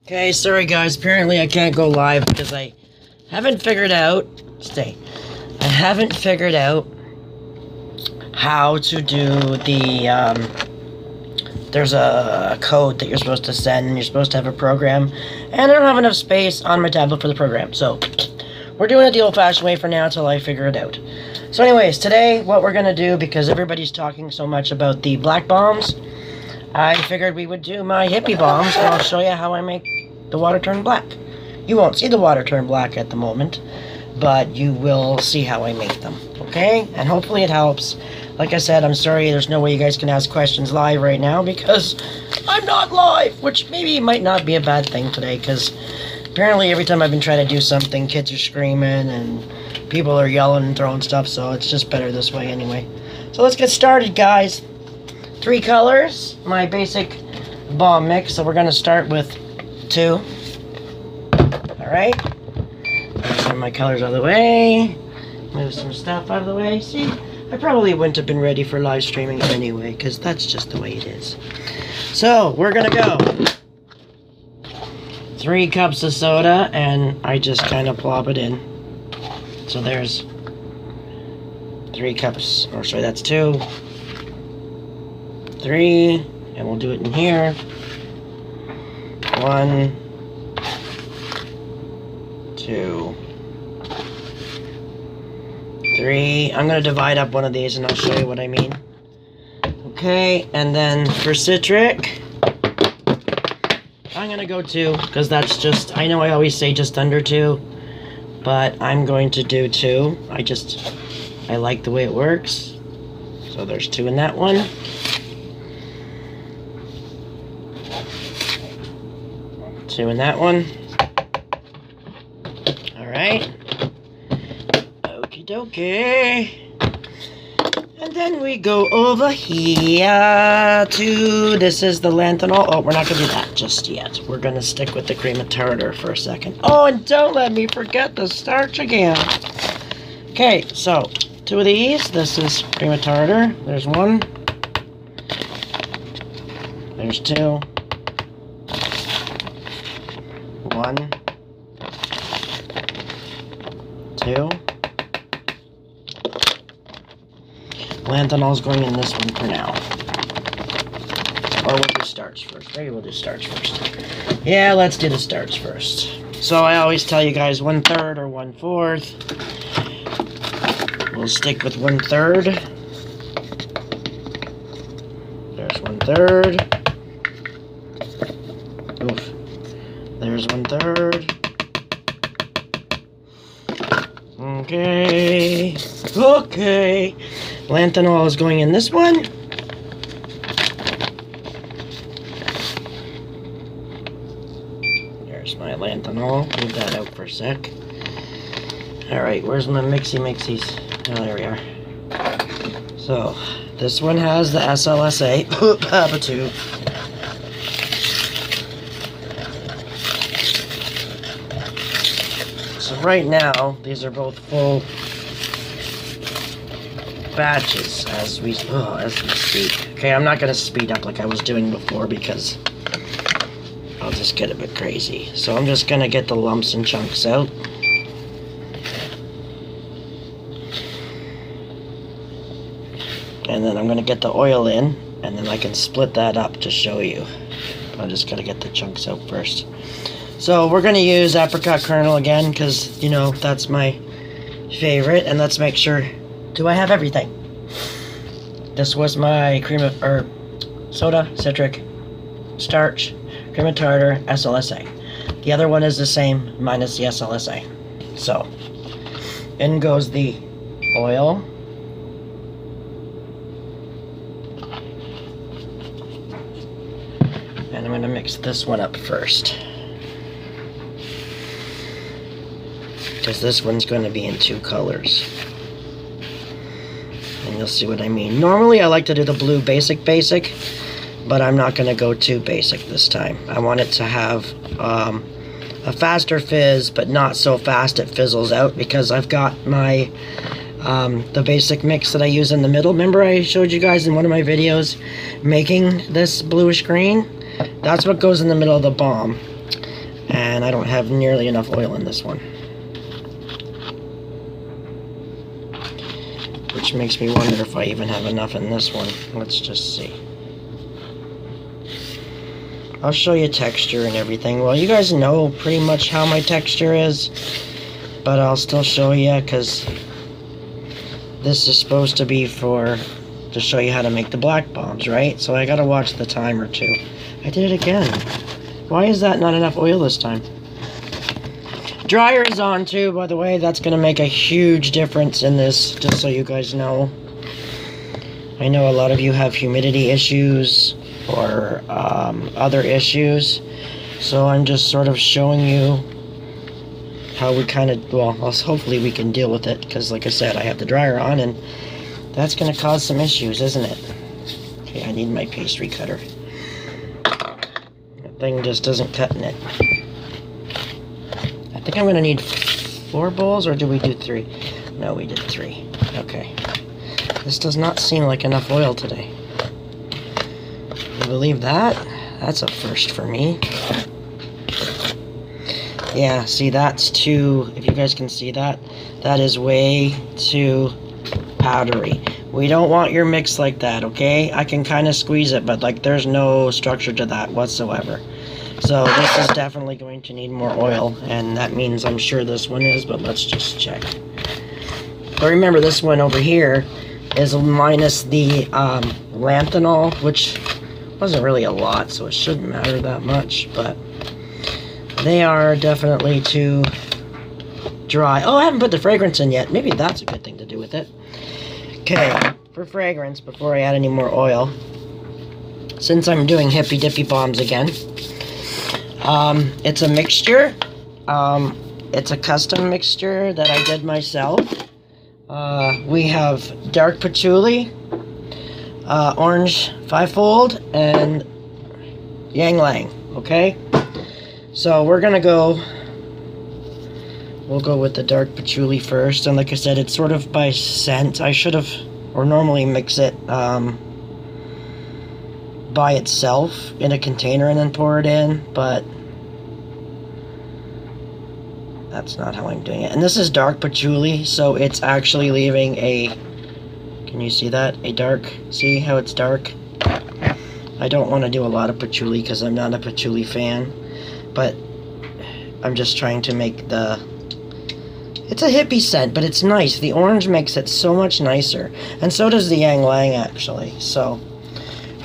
Okay, sorry guys, apparently I can't go live because I haven't figured out, I haven't figured out how to do there's a code that you're supposed to send and you're supposed to have a program, and I don't have enough space on my tablet for the program, so we're doing it the old-fashioned way for now until I figure it out. So anyways, today what we're gonna do, because everybody's talking so much about the black bombs, I figured we would do my hippie bombs, and I'll show you how I make the water turn black. You won't see the water turn black at the moment, but you will see how I make them, okay? And hopefully it helps. Like I said, I'm sorry there's no way you guys can ask questions live right now because I'm not live, which maybe might not be a bad thing today, because apparently every time I've been trying to do something, kids are screaming and people are yelling and throwing stuff, so it's just better this way anyway. So let's get started, guys. 3 colors, my basic bomb mix, so we're going to start with 2. Alright, move some of my colors out of the way, move some stuff out of the way. See, I probably wouldn't have been ready for live streaming anyway, because that's just the way it is. So, we're going to go 3 cups of soda, and I just kind of plop it in. So there's 3 cups, or sorry, that's 2. 3, and we'll do it in here. 1, 2, 3. I'm going to divide up one of these and I'll show you what I mean. Okay, and then for citric, I'm going to go 2, because that's just, I know I always say just under 2, but I'm going to do 2. I like the way it works. So there's 2 in that one. 2 in that one. Alright. Okie dokie. And then we go over here to, this is the lanthanol. Oh, we're not going to do that just yet. We're going to stick with the cream of tartar for a second. Oh, and don't let me forget the starch again. Okay, so 2 of these. This is cream of tartar. There's 1. There's 2. 1, 2. Lanthanol's going in this one for now. Or we'll do starch first. Maybe we'll do starch first. Yeah, let's do the starch first. So I always tell you guys 1/3 or 1/4. We'll stick with 1/3. There's 1/3. Oof. There's 1/3. Okay. Okay. Lanthanol is going in this one. There's my lanthanol. Move that out for a sec. Alright, where's my mixies? Oh, there we are. So, this one has the SLSA. Papa 2. So right now, these are both full batches as we speak. Okay, I'm not going to speed up like I was doing before because I'll just get a bit crazy. So I'm just going to get the lumps and chunks out. And then I'm going to get the oil in, and then I can split that up to show you. I'm just going to get the chunks out first. So we're going to use apricot kernel again because, you know, that's my favorite. And let's make sure, do I have everything? This was my cream of, or soda, citric, starch, cream of tartar, SLSA. The other one is the same, minus the SLSA. So, in goes the oil. And I'm going to mix this one up first, because this one's going to be in 2 colors. And you'll see what I mean. Normally I like to do the blue basic, but I'm not going to go too basic this time. I want it to have a faster fizz, but not so fast it fizzles out, because I've got my the basic mix that I use in the middle. Remember I showed you guys in one of my videos making this bluish green? That's what goes in the middle of the bomb. And I don't have nearly enough oil in this one. Which makes me wonder if I even have enough in this one. Let's just see. I'll show you texture and everything. Well, you guys know pretty much how my texture is, but I'll still show you because this is supposed to be to show you how to make the black bombs, right? So I gotta watch the timer too. I did it again. Why is that not enough oil this time? Dryer is on too, by the way. That's gonna make a huge difference in this, just so you guys know. I know a lot of you have humidity issues or other issues, so I'm just sort of showing you how we kind of, well, hopefully we can deal with it, because like I said, I have the dryer on, and that's going to cause some issues, isn't it? Okay, I need my pastry cutter. That thing just doesn't cut in it. I think I'm going to need 4 bowls, or did we do 3? No, we did 3. Okay. This does not seem like enough oil today. You believe that? That's a first for me. Yeah, see, that's too, if you guys can see that, that is way too powdery. We don't want your mix like that, okay? I can kind of squeeze it, but like there's no structure to that whatsoever. So this is definitely going to need more oil, and that means I'm sure this one is, but let's just check. But remember, this one over here is minus the lanthanol, which wasn't really a lot, so it shouldn't matter that much, but they are definitely too dry. Oh, I haven't put the fragrance in yet. Maybe that's a good thing to do with it. Okay, for fragrance, before I add any more oil, since I'm doing hippy dippy bombs again, it's a mixture. It's a custom mixture that I did myself. We have dark patchouli, orange fivefold, and ylang ylang, okay? So we're gonna go, we'll go with the dark patchouli first, and like I said, it's sort of by scent. I should have, or normally mix it by itself in a container and then pour it in, but that's not how I'm doing it. And this is dark patchouli, so it's actually leaving a, can you see that? A dark, see how it's dark? I don't want to do a lot of patchouli because I'm not a patchouli fan, but I'm just trying to make the, it's a hippie scent, but it's nice. The orange makes it so much nicer, and so does the ylang ylang actually. So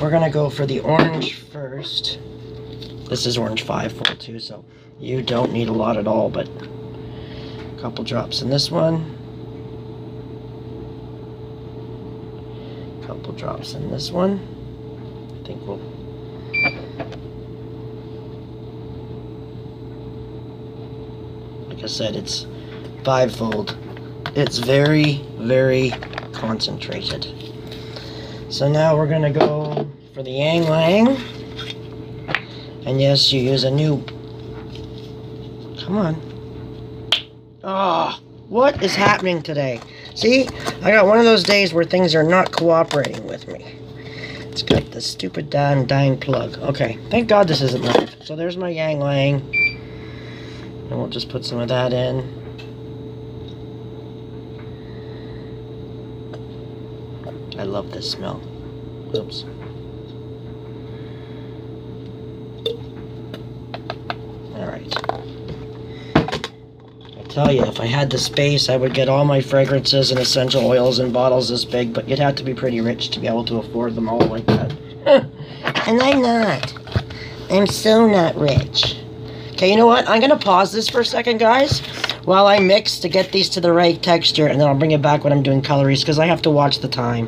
we're gonna go for the orange first. This is orange fivefold too, so you don't need a lot at all, but a couple drops in this one, a couple drops in this one. I think we'll, like I said, it's fivefold. It's very, very concentrated. So now we're gonna go for the ylang ylang. And yes, you use a new, come on. Ah, oh, what is happening today? See, I got one of those days where things are not cooperating with me. It's got this stupid dying plug. Okay, thank God this isn't live. So there's my ylang ylang. And we'll just put some of that in. I love this smell. Oops. Alright. I tell you, if I had the space, I would get all my fragrances and essential oils in bottles this big, but you'd have to be pretty rich to be able to afford them all like that. And I'm not. I'm so not rich. Okay, you know what? I'm going to pause this for a second, guys, while I mix to get these to the right texture, and then I'll bring it back when I'm doing calories, because I have to watch the time.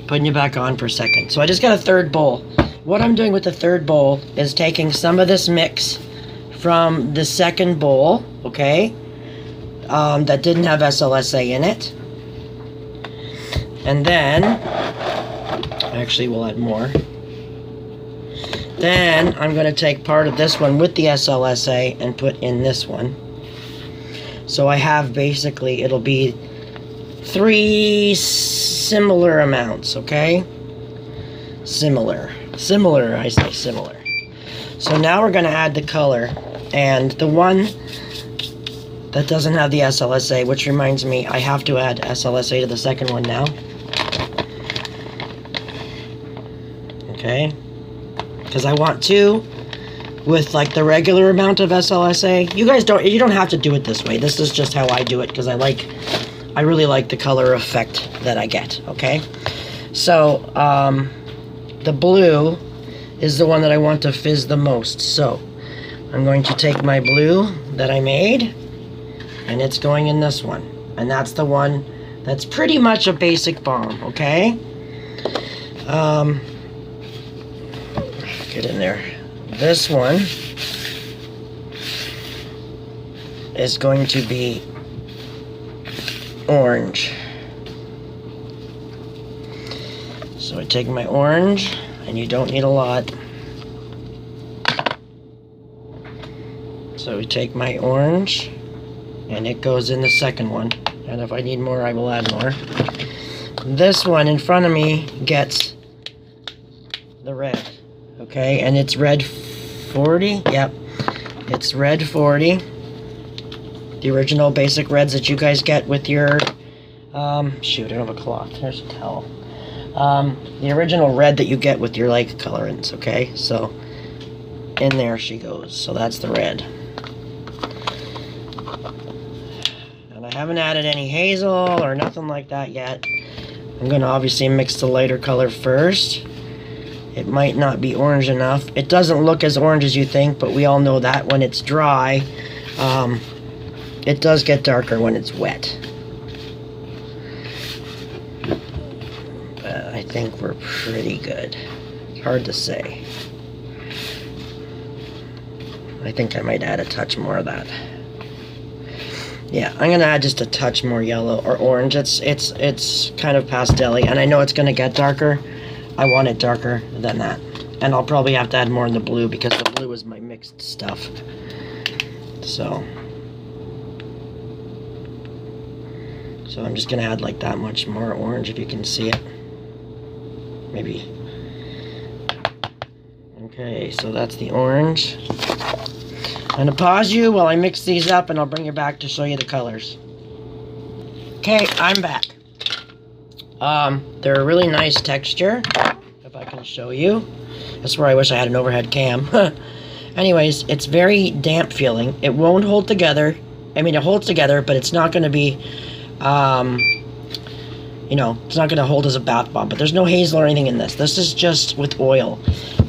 Putting you back on for a second. So I just got a third bowl. What I'm doing with the third bowl is taking some of this mix from the second bowl, okay, that didn't have SLSA in it. And then, actually we'll add more. Then I'm going to take part of this one with the SLSA and put in this one. So I have basically, it'll be 3 similar amounts, okay? Similar, I say similar. So now we're going to add the color. And the one that doesn't have the SLSA, which reminds me, I have to add SLSA to the second one now. Okay. Because I want to, with like the regular amount of SLSA. You don't have to do it this way. This is just how I do it because I really like the color effect that I get, okay? So, the blue is the one that I want to fizz the most. So, I'm going to take my blue that I made, and it's going in this one. And that's the one that's pretty much a basic bomb, okay? Get in there. This one is going to be orange. So I take my orange, and you don't need a lot. So we take my orange, and it goes in the second one. And if I need more, I will add more. This one in front of me gets the red. Okay, and it's red 40. Yep, it's red 40. The original basic reds that you guys get with your, shoot, I don't have a cloth. There's a towel. The original red that you get with your, like, colorants, okay? So, in there she goes. So that's the red. And I haven't added any hazel or nothing like that yet. I'm going to obviously mix the lighter color first. It might not be orange enough. It doesn't look as orange as you think, but we all know that when it's dry, it does get darker when it's wet. But I think we're pretty good. It's hard to say. I think I might add a touch more of that. Yeah, I'm gonna add just a touch more yellow or orange. It's kind of pastel-y, and I know it's gonna get darker. I want it darker than that. And I'll probably have to add more in the blue because the blue is my mixed stuff. So I'm just gonna add like that much more orange if you can see it. Maybe. Okay, so that's the orange. I'm gonna pause you while I mix these up, and I'll bring you back to show you the colors. Okay, I'm back. They're a really nice texture, if I can show you. That's where I wish I had an overhead cam. Anyways, it's very damp feeling. It won't hold together. I mean, it holds together, but it's not going to be, you know, it's not going to hold as a bath bomb. But there's no hazel or anything in this. This is just with oil.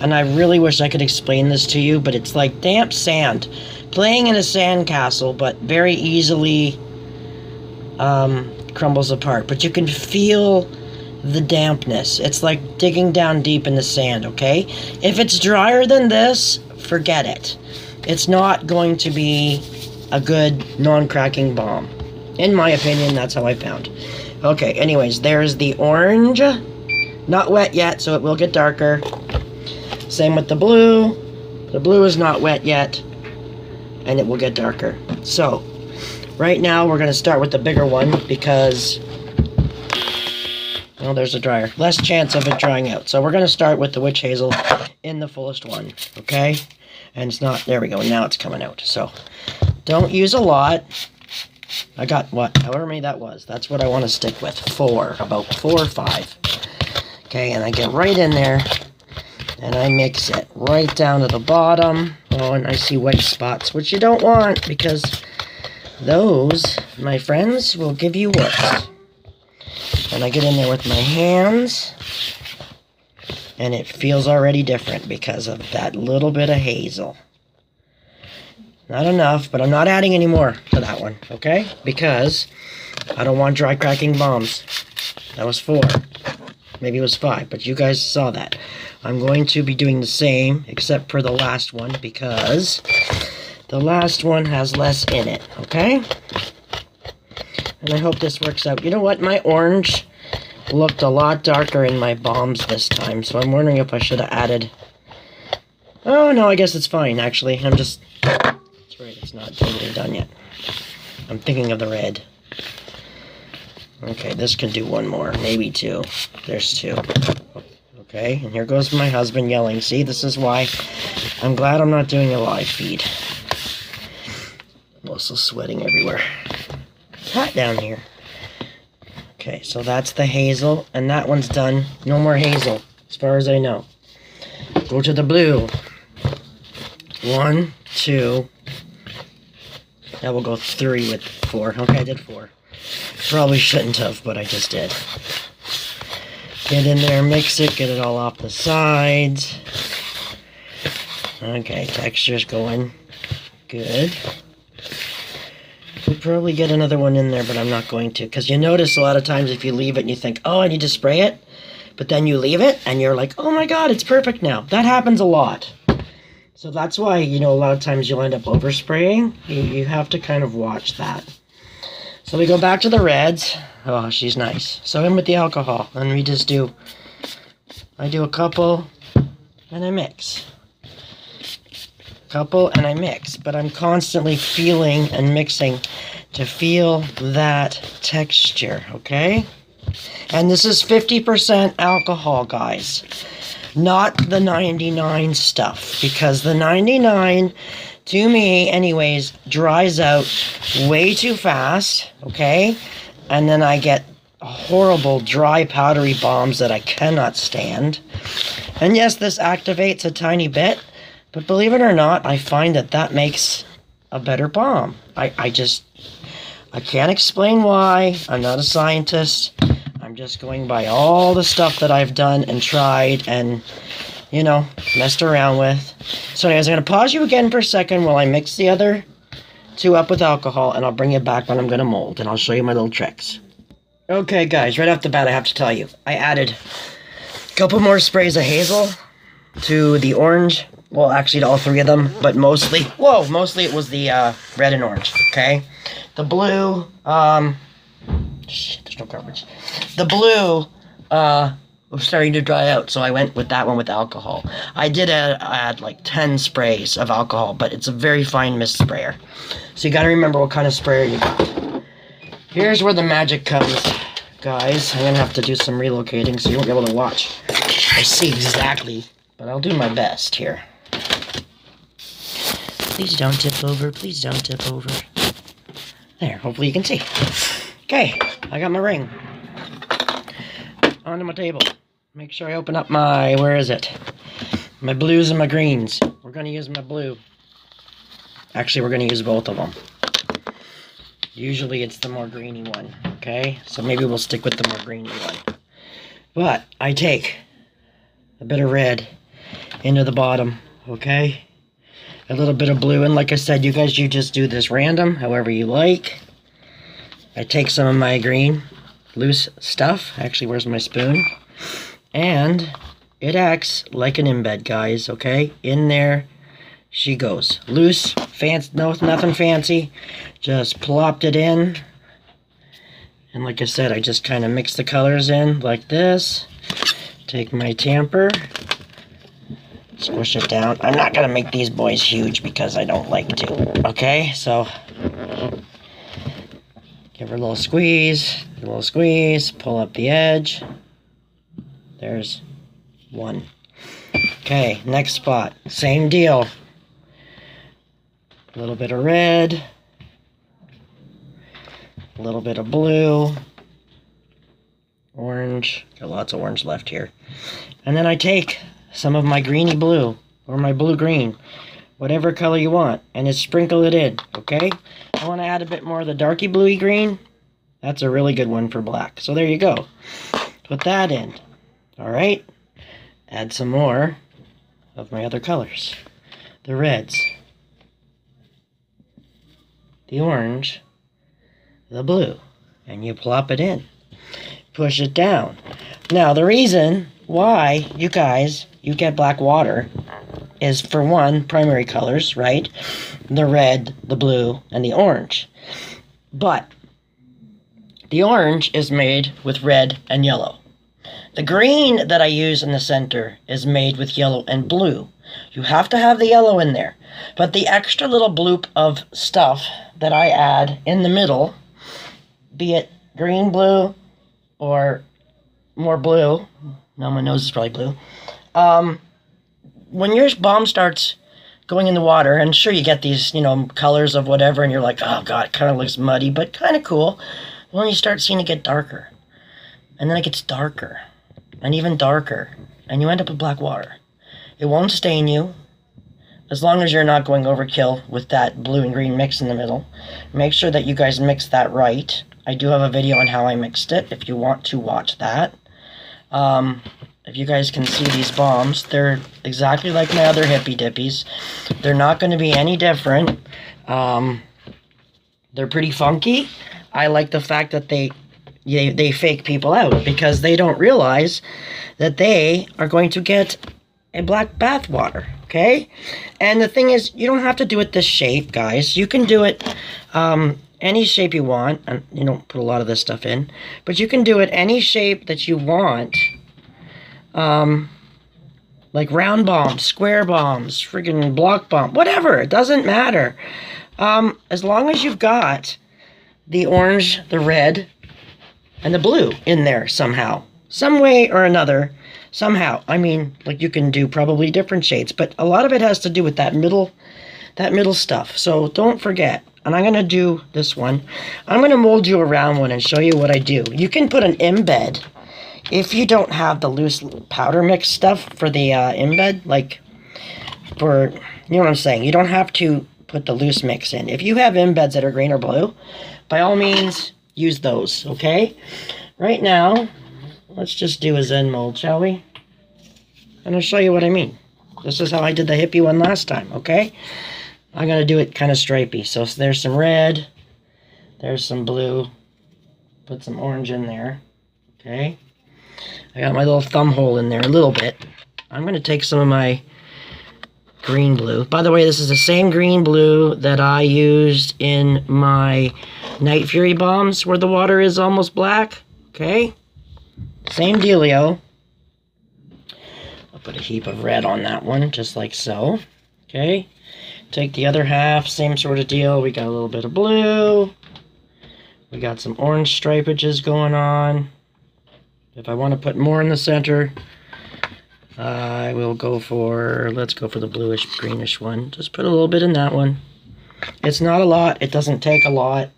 And I really wish I could explain this to you, but it's like damp sand. Playing in a sand castle, but very easily crumbles apart. But you can feel the dampness. It's like digging down deep in the sand, okay? If it's drier than this, forget it. It's not going to be a good non-cracking bomb. In my opinion, that's how I found. Okay, anyways, there's the orange. Not wet yet, so it will get darker. Same with the blue. The blue is not wet yet, and it will get darker. So, right now we're going to start with the bigger one because, well, there's a dryer. Less chance of it drying out. So we're going to start with the witch hazel in the fullest one, okay? And it's not, there we go, now it's coming out. So, don't use a lot. I got, what, however many that was. That's what I want to stick with. About 4 or 5. Okay, and I get right in there, and I mix it right down to the bottom. Oh, and I see white spots, which you don't want, because those, my friends, will give you warts. And I get in there with my hands, and it feels already different because of that little bit of hazel. Not enough, but I'm not adding any more to that one, okay? Because I don't want dry cracking bombs. That was 4. Maybe it was 5, but you guys saw that. I'm going to be doing the same, except for the last one, because the last one has less in it, okay? And I hope this works out. You know what? My orange looked a lot darker in my bombs this time, so I'm wondering if I should have added... Oh, no, I guess it's fine, actually. I'm just... That's right, it's not totally done yet. I'm thinking of the red. Okay, this can do 1 more, maybe 2. There's 2. Okay, and here goes my husband yelling. See, this is why I'm glad I'm not doing a live feed. I'm also sweating everywhere. It's hot down here. Okay, so that's the hazel, and that one's done. No more hazel, as far as I know. Go to the blue. 1, 2. Now we'll go 3 with 4. Okay, I did 4. Probably shouldn't have, but I just did. Get in there, mix it, get it all off the sides. Okay, texture's going good. We'll probably get another one in there, but I'm not going to. Because you notice a lot of times if you leave it and you think, oh, I need to spray it. But then you leave it and you're like, oh my god, it's perfect now. That happens a lot. So that's why, you know, a lot of times you'll end up overspraying. You have to kind of watch that. So we go back to the reds. Oh, she's nice. So in with the alcohol. And we just do, I do a couple and I mix. Couple and I mix. But I'm constantly feeling and mixing to feel that texture, okay? And this is 50% alcohol, guys. Not the 99 stuff. Because the 99... to me, anyways, dries out way too fast, okay? And then I get horrible, dry, powdery bombs that I cannot stand. And yes, this activates a tiny bit, but believe it or not, I find that that makes a better bomb. I can't explain why. I'm not a scientist. I'm just going by all the stuff that I've done and tried and... you know, messed around with. So anyways, I'm going to pause you again for a second while I mix the other 2 up with alcohol, and I'll bring it back when I'm going to mold, and I'll show you my little tricks. Okay, guys, right off the bat, I have to tell you, I added a couple more sprays of hazel to the orange. Well, actually, to all 3 of them, but mostly it was the red and orange, okay? The blue, shit, there's no coverage. The blue, was starting to dry out, so I went with that one with alcohol. I did add like 10 sprays of alcohol, but it's a very fine mist sprayer. So you gotta remember what kind of sprayer you got. Here's where the magic comes, guys. I'm gonna have to do some relocating so you won't be able to watch. I see exactly, but I'll do my best here. Please don't tip over, please don't tip over. There, hopefully you can see. Okay, I got my ring. Onto my table. Make sure I open up my, where is it? My blues and my greens. We're going to use my blue. Actually, we're going to use both of them. Usually it's the more greeny one, okay? So maybe we'll stick with the more greeny one. But I take a bit of red into the bottom, okay? A little bit of blue, and like I said, you guys, you just do this random, however you like. I take some of my green loose stuff. Actually, where's my spoon? And it acts like an embed, guys, okay? In there she goes. Loose, fancy, no, nothing fancy. Just plopped it in. And like I said, I just kind of mix the colors in like this. Take my tamper. Squish it down. I'm not going to make these boys huge because I don't like to. Okay, so... give her a little squeeze, pull up the edge. There's one. Okay, next spot. Same deal. A little bit of red. A little bit of blue. Orange. Got lots of orange left here. And then I take some of my greeny blue, or my blue-green, whatever color you want, and just sprinkle it in, okay? I want to add a bit more of the darky bluey green. That's a really good one for black. So there you go. Put that in. Alright. Add some more of my other colors. The reds. The orange. The blue. And you plop it in. Push it down. Now the reason why you guys, you get black water is, for one, primary colors, right? The red, the blue, and the orange. But the orange is made with red and yellow. The green that I use in the center is made with yellow and blue. You have to have the yellow in there. But the extra little bloop of stuff that I add in the middle, be it green, blue, or more blue, Now my nose is probably blue. When your bomb starts going in the water, and sure you get these, colors of whatever, and you're like, oh god, it kind of looks muddy, but kind of cool. Well, you start seeing it get darker. And then it gets darker. And even darker. And you end up with black water. It won't stain you. As long as you're not going overkill with that blue and green mix in the middle. Make sure that you guys mix that right. I do have a video on how I mixed it, if you want to watch that. If you guys can see these bombs, they're exactly like my other hippy dippies. They're not going to be any different. They're pretty funky. I like the fact that they fake people out because they don't realize that they are going to get a black bath water, okay? And the thing is, you don't have to do it this shape, guys. You can do it any shape you want, and you don't put a lot of this stuff in, but you can do it any shape that you want. Like round bombs, square bombs, friggin' block bomb, whatever, it doesn't matter. As long as you've got the orange, the red, and the blue in there somehow. Some way or another, somehow. I mean, like you can do probably different shades, but a lot of it has to do with that middle stuff. So don't forget. And I'm going to do this one. I'm going to mold you around one and show you what I do. You can put an embed. If you don't have the loose powder mix stuff for the embed, like for, you know what I'm saying? You don't have to put the loose mix in. If you have embeds that are green or blue, by all means, use those, okay? Right now, let's just do a Zen mold, shall we? And I'll show you what I mean. This is how I did the hippie one last time, okay? I'm going to do it kind of stripey. So there's some red, there's some blue, put some orange in there, okay? I got my little thumb hole in there a little bit. I'm going to take some of my green blue. By the way, this is the same green blue that I used in my Night Fury bombs where the water is almost black. Okay? Same dealio. I'll put a heap of red on that one, just like so. Okay? Take the other half, same sort of deal. We got a little bit of blue. We got some orange stripages going on. If I want to put more in the center, I will go for, let's go for the bluish greenish one. Just put a little bit in that one. It's not a lot. It doesn't take a lot.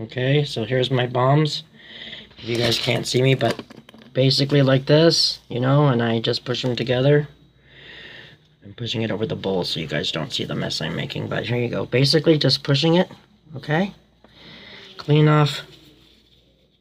Okay, so here's my bombs. You guys can't see me, but basically like this, and I just push them together. I'm pushing it over the bowl so you guys don't see the mess I'm making, but here you go. Basically just pushing it, okay? Clean off